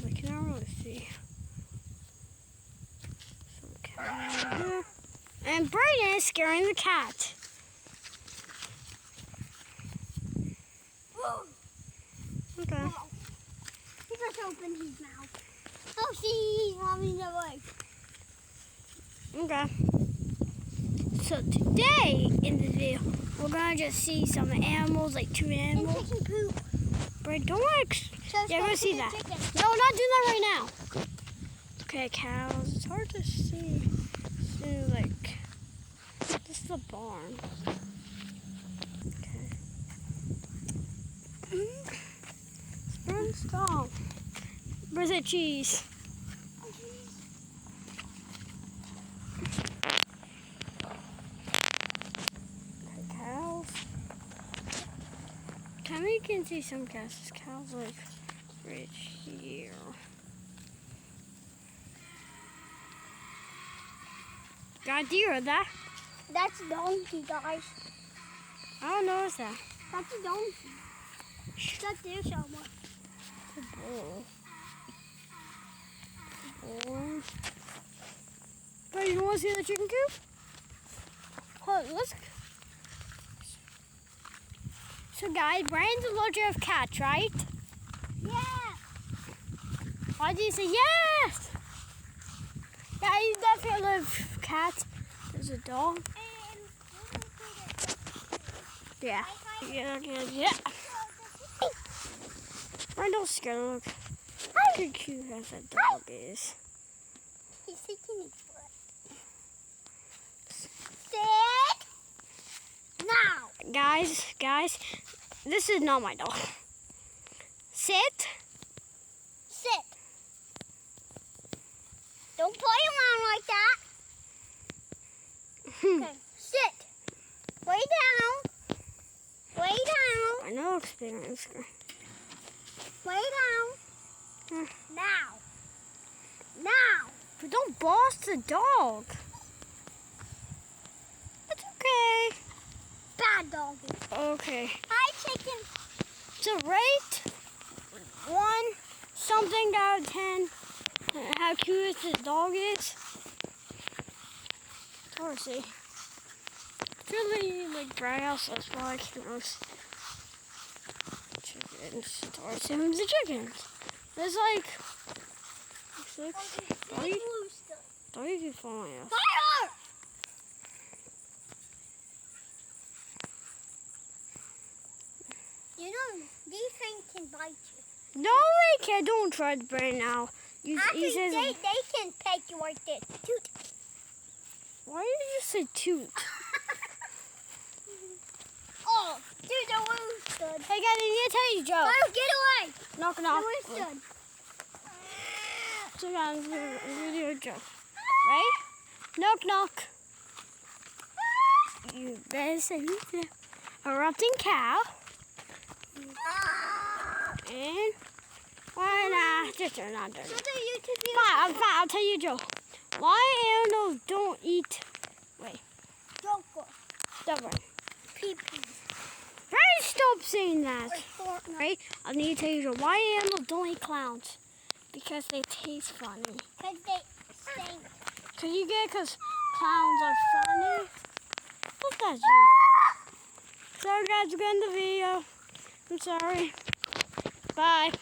I cannot really see. Some cat here. And Brayden is scaring the cat. Okay. He just opened his mouth. Oh, see, he's running away. Okay. So today in this video, we're gonna just see some animals, like two animals. And chicken poop. But don't like. So Yeah, go see that. chicken. No, we're not doing that right now. Okay, cows. It's hard to see. See, like, this is the barn. Okay. Spring stall. Where's that cheese? Okay, cows. We can see some cows. This cow's like right here. God, do you hear that? That's a donkey, guys. I don't know what's that. That's a donkey. That's there somewhere. It's a bull. Bull. But you want to see the chicken coop? Hold on, let's. So guys, Brian's allergic of cats, right? Yeah. Why did you say yes? Yeah, he's definitely love cats. There's a dog. Yeah. Yeah. Brian, don't scare him. Look how cute that dog is. He's taking his breath. Sit. Now. Guys, this is not my dog. Sit. Sit. Don't play around like that. Okay, sit. Lay down. Lay down. I know experience. Lay down. Now. Now. But don't boss the dog. It's okay. Bad doggy. Okay. Hi, chicken. So rate 1 something out of 10 how cute this dog is. It's hard to see. It's really like bright out, so that's why I can roast chickens. It's hard to see them, the chickens. There's like 6. Doggy can fall on you. Fire! You know, these things can bite you. No, they can't. Don't try to burn now. Actually, they can peck you like this. Toot. Why did you say toot? Oh, dude, the roof stood. Hey, guys, I need to tell you, Joe. Oh, get away. Knock. The roof stood. So, guys, video, Joe. Right? Knock. You better say who's erupting cow. And why not? Just not dirty. Fine, I'll tell you, Joe. Why animals don't eat? Wait. Joker. Stubborn. Pee-pee. Right, stop saying that. Or Right? I need to tell you, Joe. Why animals don't eat clowns? Because they taste funny. because they stink. Cause you get because clowns are funny. What's that? You? Sorry, guys, we're getting the video. I'm sorry. Bye.